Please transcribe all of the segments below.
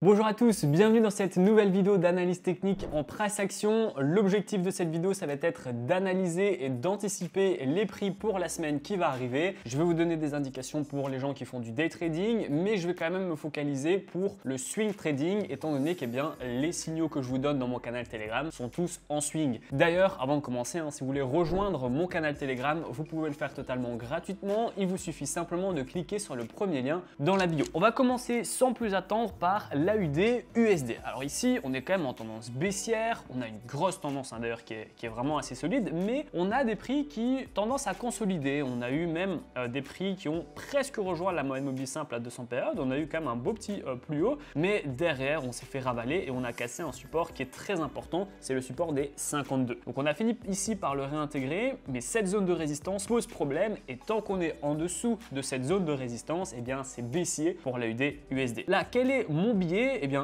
Bonjour à tous, bienvenue dans cette nouvelle vidéo d'analyse technique en price action. L'objectif de cette vidéo, ça va être d'analyser et d'anticiper les prix pour la semaine qui va arriver. Je vais vous donner des indications pour les gens qui font du day trading, mais je vais quand même me focaliser pour le swing trading, étant donné que les signaux que je vous donne dans mon canal Telegram sont tous en swing. D'ailleurs, avant de commencer, si vous voulez rejoindre mon canal Telegram, vous pouvez le faire totalement gratuitement. Il vous suffit simplement de cliquer sur le premier lien dans la bio. On va commencer sans plus attendre par l'AUD USD. Alors ici, on est quand même en tendance baissière. On a une grosse tendance d'ailleurs qui est vraiment assez solide, mais on a des prix qui tendance à consolider. On a eu même des prix qui ont presque rejoint la moyenne mobile simple à 200 périodes. On a eu quand même un beau petit plus haut, mais derrière, on s'est fait ravaler et on a cassé un support qui est très important. C'est le support des 52. Donc on a fini ici par le réintégrer, mais cette zone de résistance pose problème et tant qu'on est en dessous de cette zone de résistance, c'est baissier pour l'AUD USD. Là, quel est mon billet?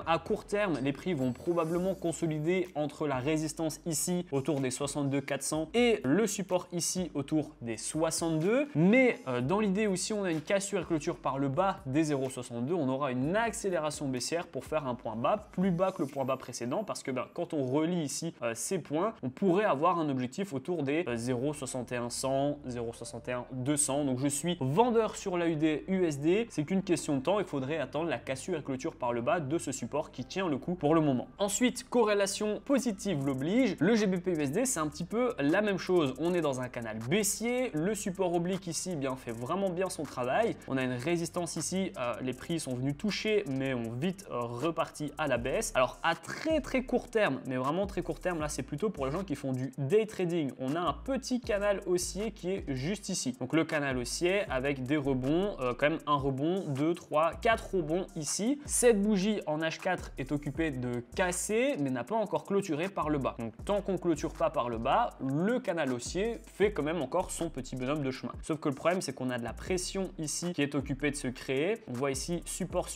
À court terme, les prix vont probablement consolider entre la résistance ici autour des 62 400 et le support ici autour des 62. Mais dans l'idée aussi, on a une cassure et clôture par le bas des 0,62. On aura une accélération baissière pour faire un point bas plus bas que le point bas précédent parce que quand on relie ici ces points, on pourrait avoir un objectif autour des 0,61 100, 0,61 200. Donc je suis vendeur sur l'AUD USD. C'est qu'une question de temps. Il faudrait attendre la cassure et clôture par le bas de ce support qui tient le coup pour le moment. Ensuite, corrélation positive l'oblige. Le GBP USD, c'est un petit peu la même chose. On est dans un canal baissier. Le support oblique ici fait vraiment bien son travail. On a une résistance ici. Les prix sont venus toucher, mais ont vite reparti à la baisse. Alors, à très court terme, mais vraiment très court terme, là, c'est plutôt pour les gens qui font du day trading. On a un petit canal haussier qui est juste ici. Donc, le canal haussier avec des rebonds, quand même un rebond, 2, 3, 4 rebonds ici. Cette bougie en H4 est occupée de casser mais n'a pas encore clôturé par le bas. Donc tant qu'on clôture pas par le bas, le canal haussier fait quand même encore son petit bonhomme de chemin. Sauf que le problème, c'est qu'on a de la pression ici qui est occupée de se créer. On voit ici support,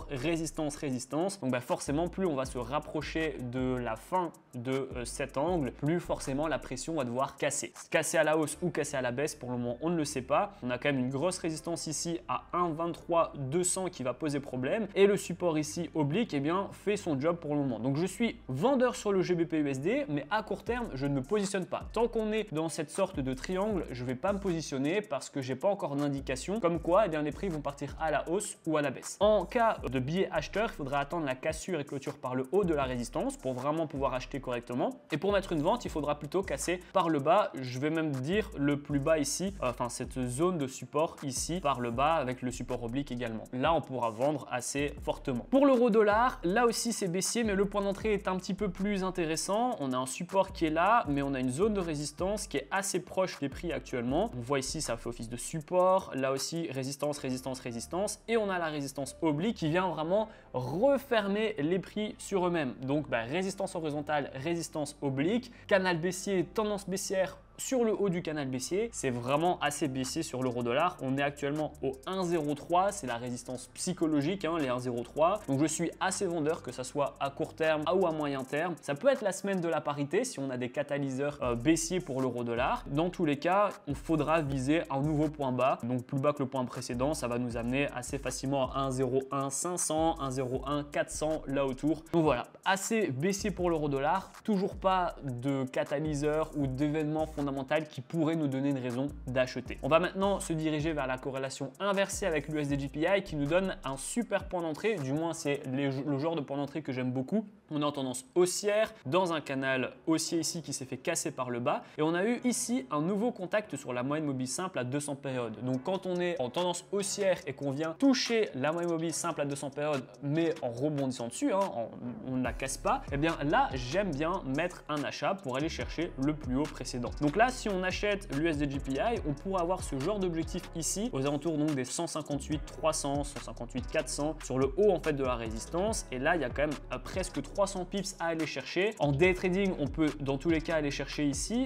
résistance, résistance. Donc forcément, plus on va se rapprocher de la fin de cet angle, plus forcément la pression va devoir casser. Casser à la hausse ou casser à la baisse, pour le moment, on ne le sait pas. On a quand même une grosse résistance ici à 1,23 200 qui va poser problème et le support ici oblique fait son job pour le moment. Donc je suis vendeur sur le GBP USD, mais à court terme, je ne me positionne pas. Tant qu'on est dans cette sorte de triangle, je ne vais pas me positionner parce que j'ai pas encore d'indication comme quoi les prix vont partir à la hausse ou à la baisse. En cas de billet acheteur, il faudra attendre la cassure et clôture par le haut de la résistance pour vraiment pouvoir acheter correctement. Et pour mettre une vente, il faudra plutôt casser par le bas. Je vais même dire le plus bas ici, cette zone de support ici par le bas avec le support oblique également. Là, on pourra vendre assez fortement. Pour l'euro dollar, là aussi c'est baissier, mais le point d'entrée est un petit peu plus intéressant. On a un support qui est là, mais on a une zone de résistance qui est assez proche des prix actuellement. On voit ici, ça fait office de support. Là aussi, résistance, résistance, résistance. Et on a la résistance oblique qui vient vraiment refermer les prix sur eux-mêmes. Donc, résistance horizontale, résistance oblique, canal baissier, tendance baissière sur le haut du canal baissier. C'est vraiment assez baissier sur l'euro dollar. On est actuellement au 1,03, c'est la résistance psychologique, les 1,03. Donc je suis assez vendeur, que ça soit à court terme ou à moyen terme. Ça peut être la semaine de la parité si on a des catalyseurs baissiers pour l'euro dollar. Dans tous les cas, il faudra viser un nouveau point bas, donc plus bas que le point précédent. Ça va nous amener assez facilement à 1,01 500, 1,01 400 là autour. Donc voilà, assez baissier pour l'euro dollar. Toujours pas de catalyseur ou d'événement fondamental qui pourrait nous donner une raison d'acheter. On va maintenant se diriger vers la corrélation inversée avec l'USD-JPY qui nous donne un super point d'entrée, du moins c'est le genre de point d'entrée que j'aime beaucoup. On est en tendance haussière dans un canal haussier ici qui s'est fait casser par le bas et on a eu ici un nouveau contact sur la moyenne mobile simple à 200 périodes. Donc quand on est en tendance haussière et qu'on vient toucher la moyenne mobile simple à 200 périodes mais en rebondissant dessus, on ne la casse pas, là j'aime bien mettre un achat pour aller chercher le plus haut précédent. Donc là, si on achète l'USD-JPY, on pourra avoir ce genre d'objectif ici aux alentours donc des 158 300, 158 400 sur le haut de la résistance. Et là, il y a quand même presque 300 pips à aller chercher. En day trading, on peut dans tous les cas aller chercher ici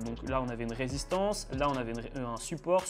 donc là on avait une résistance, là on avait un support,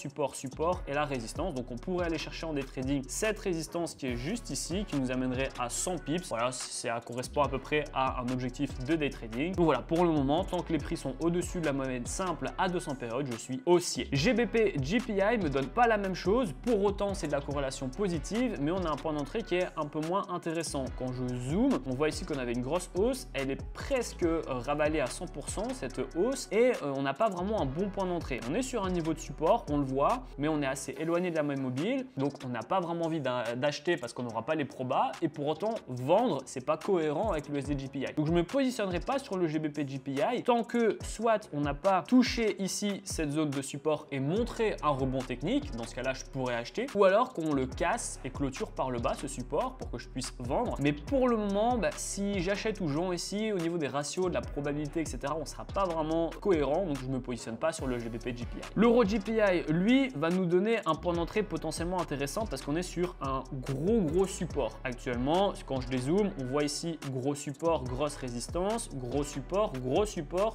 et la résistance. Donc on pourrait aller chercher en day trading cette résistance qui est juste ici, qui nous amènerait à 100 pips. Voilà, ça correspond à peu près à un objectif de day trading. Donc voilà, pour le moment, tant que les prix sont au-dessus de la moyenne semaine simple à 200 périodes, je suis haussier. GBP GPI me donne pas la même chose, pour autant c'est de la corrélation positive, mais on a un point d'entrée qui est un peu moins intéressant. Quand je zoome, on voit ici qu'on avait une grosse hausse, elle est presque ravalée à 100% cette hausse, et on n'a pas vraiment un bon point d'entrée. On est sur un niveau de support, on le voit, mais on est assez éloigné de la moyenne mobile, donc on n'a pas vraiment envie d'acheter parce qu'on n'aura pas les probas, et pour autant vendre, c'est pas cohérent avec le USD GPI. Donc je me positionnerai pas sur le GBP GPI tant que soit on n'a pas touché ici cette zone de support et montré un rebond technique, dans ce cas-là je pourrais acheter, ou alors qu'on le casse et clôture par le bas ce support pour que je puisse vendre. Mais pour le moment, si j'achète ou je vends ici, au niveau des ratios, de la probabilité, etc., on sera pas vraiment cohérent, donc je me positionne pas sur le GBP GPI. L'Euro GPI, lui, va nous donner un point d'entrée potentiellement intéressant parce qu'on est sur un gros support. Actuellement, quand je dézoome, on voit ici gros support, grosse résistance, gros support,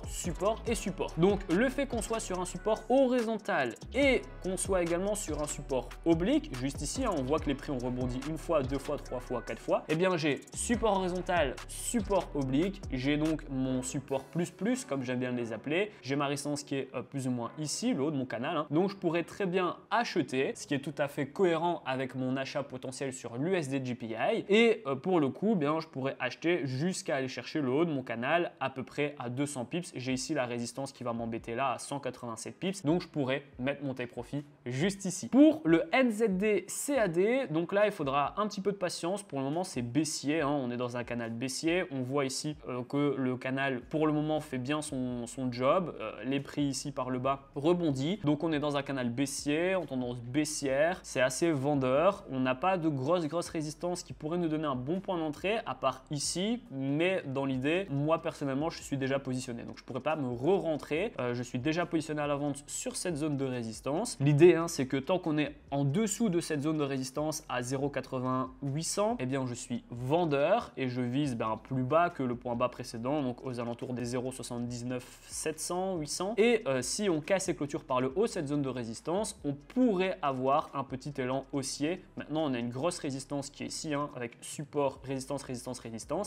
support et support. Donc le fait qu'on soit sur un support horizontal et qu'on soit également sur un support oblique, juste ici, on voit que les prix ont rebondi une fois, deux fois, trois fois, quatre fois, et bien j'ai support horizontal, support oblique, j'ai donc mon support plus, comme j'aime bien les appeler, j'ai ma résistance qui est plus ou moins ici, le haut de mon canal, donc je pourrais très bien acheter, ce qui est tout à fait cohérent avec mon achat potentiel sur l'USD GPI, et pour le coup, bien je pourrais acheter jusqu'à aller chercher le haut de mon canal à peu près à 200 pips. J'ai ici la résistance qui va m'embêter là à 187 pips, donc je pourrais mettre mon take profit juste ici. Pour le NZD CAD, donc là il faudra un petit peu de patience. Pour le moment c'est baissier, on est dans un canal baissier. On voit ici que le canal pour le moment fait bien son job. Les prix ici par le bas rebondissent, donc on est dans un canal baissier en tendance baissière. C'est assez vendeur. On n'a pas de grosse résistance qui pourrait nous donner un bon point d'entrée à part ici, mais dans l'idée, moi personnellement je suis déjà positionné, donc je pourrais pas me re-rentrer. Je suis déjà positionné à la vente sur cette zone de résistance. L'idée c'est que tant qu'on est en dessous de cette zone de résistance à 0,80800, eh bien je suis vendeur et je vise plus bas que le point bas précédent, donc aux alentours des 0,79700, 800. Et si on casse et clôture par le haut cette zone de résistance, on pourrait avoir un petit élan haussier. Maintenant on a une grosse résistance qui est ici, avec support, résistance,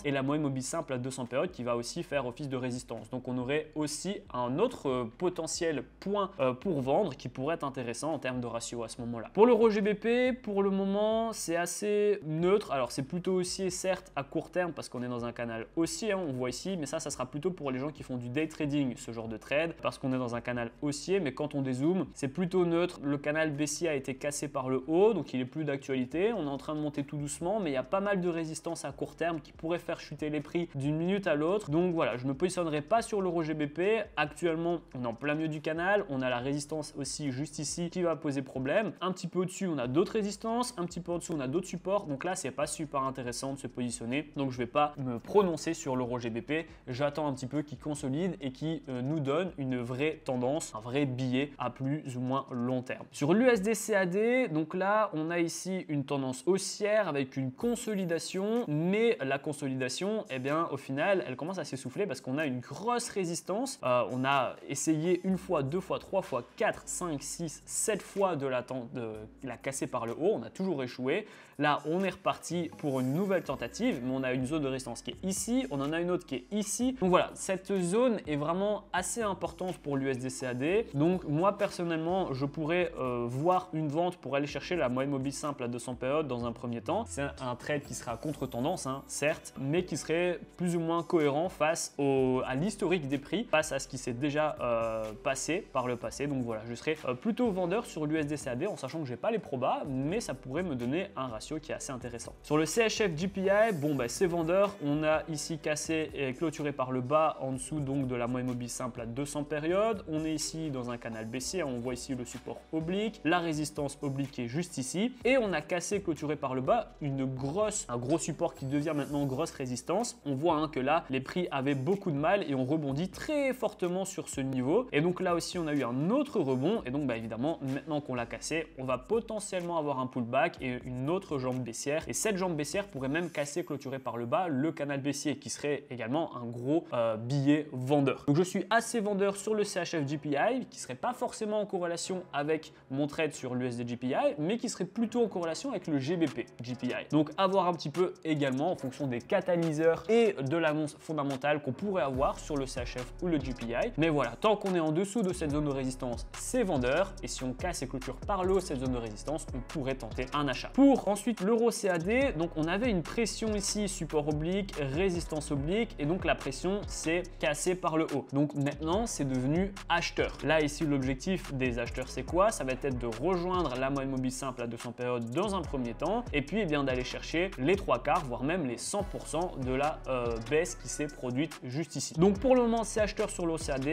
et la moyenne mobile simple à 200 périodes qui va aussi faire office de résistance. Donc on aurait aussi un autre potentiel point pour vendre qui pourrait être intéressant en termes de ratio à ce moment-là. Pour l'Euro GBP, pour le moment, c'est assez neutre. Alors c'est plutôt haussier certes à court terme parce qu'on est dans un canal haussier, on voit ici, mais ça sera plutôt pour les gens qui font du day trading, ce genre de trade, parce qu'on est dans un canal haussier, mais quand on dézoome, c'est plutôt neutre. Le canal baissier a été cassé par le haut, donc il est plus d'actualité. On est en train de monter tout doucement, mais il y a pas mal de résistance à court terme qui pourrait faire chuter les prix d'une minute à l'autre. Donc voilà, je ne me positionnerai pas sur l'Euro GBP. Actuellement, on est en plein milieu du canal, on a la résistance aussi juste ici qui va poser problème. Un petit peu au-dessus, on a d'autres résistances, un petit peu au-dessous, on a d'autres supports. Donc là, c'est pas super intéressant de se positionner. Donc je vais pas me prononcer sur l'Euro GBP. J'attends un petit peu qu'il consolide et qui nous donne une vraie tendance, un vrai billet à plus ou moins long terme. Sur l'USD CAD, donc là, on a ici une tendance haussière avec une consolidation, mais la consolidation, au final, elle commence à s'essouffler parce qu'on a une grosse résistance. On a essayé une fois, deux fois, trois fois, 4, 5, 6, 7 fois de la casser par le haut. On a toujours échoué. Là, on est reparti pour une nouvelle tentative, mais on a une zone de résistance qui est ici. On en a une autre qui est ici. Donc voilà, cette zone est vraiment assez importante pour l'USD CAD. Donc moi, personnellement, je pourrais voir une vente pour aller chercher la moyenne mobile simple à 200 périodes dans un premier temps. C'est un trade qui sera à contre-tendance, certes, mais qui serait plus ou moins cohérent face à l'historique des prix, face à ce qui s'est déjà passé par le passé. Donc voilà, je serais plutôt vendeur sur l'USD CAD en sachant que j'ai pas les probas, mais ça pourrait me donner un ratio qui est assez intéressant. Sur le CHF GPI, c'est vendeur. On a ici cassé et clôturé par le bas en dessous donc de la moyenne mobile simple à 200 périodes. On est ici dans un canal baissier. On voit ici le support oblique, la résistance oblique est juste ici, et on a cassé et clôturé par le bas un gros support qui devient maintenant grosse résistance. On voit que là, les prix avaient beaucoup de mal et on rebondit très fortement sur ce niveau. Et donc là aussi, on a eu un autre rebond. Et donc, évidemment, maintenant qu'on l'a cassé, on va potentiellement avoir un pullback et une autre jambe baissière. Et cette jambe baissière pourrait même casser, clôturer par le bas le canal baissier qui serait également un gros billet vendeur. Donc, je suis assez vendeur sur le CHF GPI qui serait pas forcément en corrélation avec mon trade sur l'USD GPI, mais qui serait plutôt en corrélation avec le GBP GPI. Donc, à voir un petit peu également en fonction des catalyseurs et de l'annonce fondamentale qu'on pourrait avoir sur le CHF ou le GPI. Mais Mais voilà, tant qu'on est en dessous de cette zone de résistance, c'est vendeur. Et si on casse et clôture par le haut cette zone de résistance, on pourrait tenter un achat. Pour ensuite l'euro CAD, donc on avait une pression ici, support oblique, résistance oblique, et donc la pression s'est cassée par le haut. Donc maintenant, c'est devenu acheteur. Là, ici, l'objectif des acheteurs, c'est quoi? Ça va être de rejoindre la moyenne mobile simple à 200 périodes dans un premier temps, et puis eh bien d'aller chercher les 3/4, voire même les 100% de la baisse qui s'est produite juste ici. Donc pour le moment, c'est acheteur sur l'OCAD.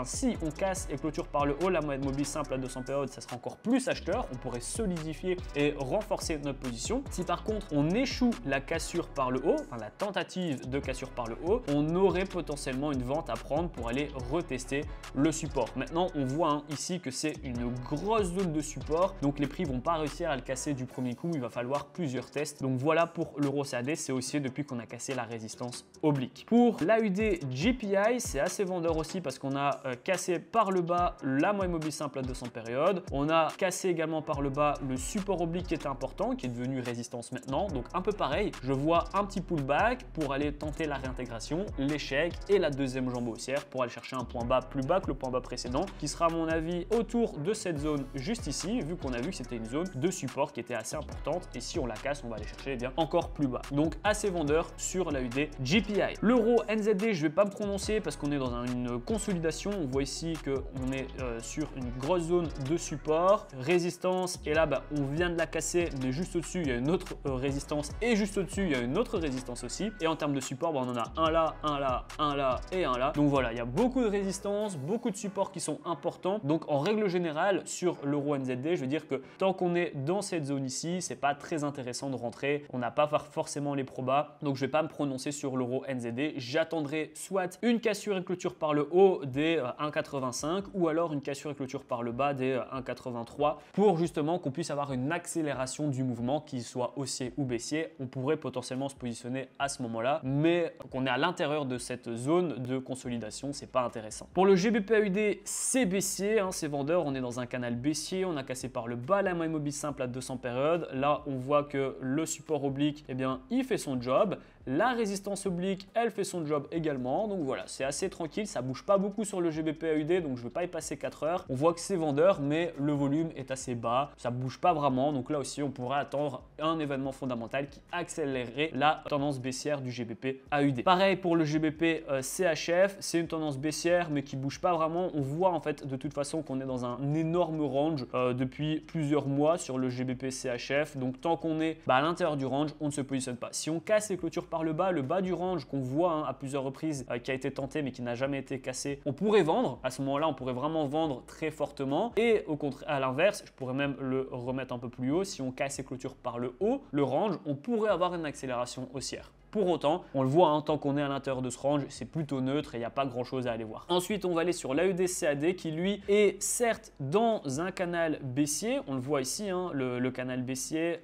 Si on casse et clôture par le haut la moyenne mobile simple à 200 périodes, ça sera encore plus acheteur. On pourrait solidifier et renforcer notre position. Si par contre on échoue la cassure par le haut, enfin la tentative de cassure par le haut, on aurait potentiellement une vente à prendre pour aller retester le support. Maintenant, on voit ici que c'est une grosse zone de support, donc les prix vont pas réussir à le casser du premier coup. Il va falloir plusieurs tests. Donc voilà pour l'euro CAD, c'est haussier depuis qu'on a cassé la résistance oblique. Pour l'AUD GPI, c'est assez vendeur aussi parce qu'on a cassé par le bas la moyenne mobile simple à 200 périodes. On a cassé également par le bas le support oblique qui était important, qui est devenu résistance maintenant. Donc un peu pareil, je vois un petit pullback pour aller tenter la réintégration, l'échec et la deuxième jambe haussière pour aller chercher un point bas plus bas que le point bas précédent, qui sera à mon avis autour de cette zone juste ici, vu qu'on a vu que c'était une zone de support qui était assez importante. Et si on la casse, on va aller chercher eh bien encore plus bas. Donc assez vendeur sur l'AUD GPI. L'euro NZD, je vais pas me prononcer parce qu'on est dans une consolidation. On voit ici qu'on est sur une grosse zone de support, résistance, et là on vient de la casser, mais juste au-dessus il y a une autre résistance, et juste au-dessus il y a une autre résistance aussi. Et en termes de support, on en a un là, un là, un là et un là. Donc voilà, il y a beaucoup de résistance, beaucoup de supports qui sont importants. Donc en règle générale sur l'euro NZD, je veux dire que tant qu'on est dans cette zone ici, c'est pas très intéressant de rentrer. On n'a pas forcément les probas, donc je vais pas me prononcer sur l'euro NZD. J'attendrai soit une cassure et clôture par le haut des 1,85 ou alors une cassure et clôture par le bas des 1,83 pour justement qu'on puisse avoir une accélération du mouvement, qu'il soit haussier ou baissier. On pourrait potentiellement se positionner à ce moment-là, mais qu'on est à l'intérieur de cette zone de consolidation, c'est pas intéressant. Pour le GBP/AUD, c'est baissier, c'est vendeur. On est dans un canal baissier. On a cassé par le bas la moyenne mobile simple à 200 périodes. Là, on voit que le support oblique, eh bien, il fait son job. La résistance oblique, elle fait son job également. Donc voilà, c'est assez tranquille. Ça bouge pas beaucoup sur le GBP/AUD, donc je vais pas y passer 4 heures. On voit que c'est vendeur, mais le volume est assez bas. Ça bouge pas vraiment. Donc là aussi, on pourrait attendre un événement fondamental qui accélérerait la tendance baissière du GBP/AUD. Pareil pour le GBP/CHF, c'est une tendance baissière, mais qui bouge pas vraiment. On voit en fait de toute façon qu'on est dans un énorme range depuis plusieurs mois sur le GBP/CHF. Donc tant qu'on est à l'intérieur du range, on ne se positionne pas. Si on casse les clôtures par le bas du range qu'on voit à plusieurs reprises, qui a été tenté mais qui n'a jamais été cassé, on pourrait vendre. À ce moment-là, on pourrait vraiment vendre très fortement. Et au contraire, à l'inverse, je pourrais même le remettre un peu plus haut. Si on casse les clôtures par le haut, le range, on pourrait avoir une accélération haussière. Pour autant, on le voit, tant qu'on est à l'intérieur de ce range, c'est plutôt neutre et il n'y a pas grand chose à aller voir. Ensuite, on va aller sur l'AUD/CAD qui lui est certes dans un canal baissier. On le voit ici, le canal baissier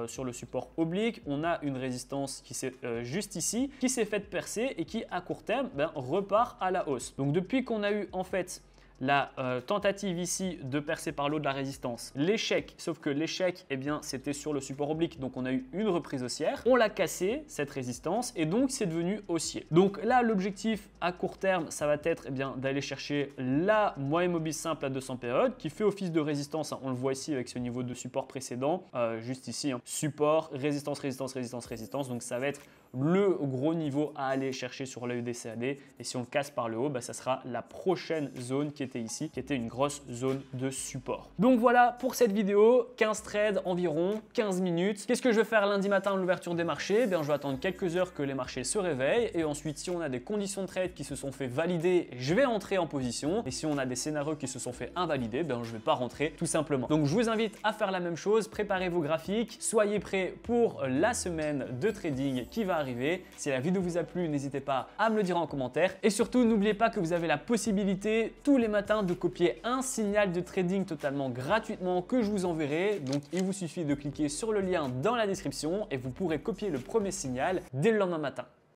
sur le support oblique. On a une résistance qui s'est juste ici, qui s'est faite percer et qui à court terme repart à la hausse. Donc depuis qu'on a eu en fait la tentative ici de percer par le haut de la résistance, l'échec, sauf que l'échec, eh bien, c'était sur le support oblique, donc on a eu une reprise haussière, on l'a cassé, cette résistance, et donc c'est devenu haussier. Donc là, l'objectif à court terme, ça va être eh bien, d'aller chercher la moyenne mobile simple à 200 périodes, qui fait office de résistance, on le voit ici avec ce niveau de support précédent, juste ici, support, résistance, résistance, résistance, résistance, donc ça va être le gros niveau à aller chercher sur l'AUD/CAD, et si on le casse par le haut, ça sera la prochaine zone qui était ici, qui était une grosse zone de support. Donc voilà pour cette vidéo, 15 trades environ, 15 minutes. Qu'est-ce que je vais faire lundi matin à l'ouverture des marchés? Je vais attendre quelques heures que les marchés se réveillent, et ensuite si on a des conditions de trade qui se sont fait valider, je vais entrer en position, et si on a des scénarios qui se sont fait invalider, je ne vais pas rentrer tout simplement. Donc je vous invite à faire la même chose, préparez vos graphiques, soyez prêts pour la semaine de trading qui va arriver. Si la vidéo vous a plu, n'hésitez pas à me le dire en commentaire, et surtout n'oubliez pas que vous avez la possibilité tous les matins de copier un signal de trading totalement gratuitement que je vous enverrai. Donc il vous suffit de cliquer sur le lien dans la description et vous pourrez copier le premier signal dès le lendemain matin.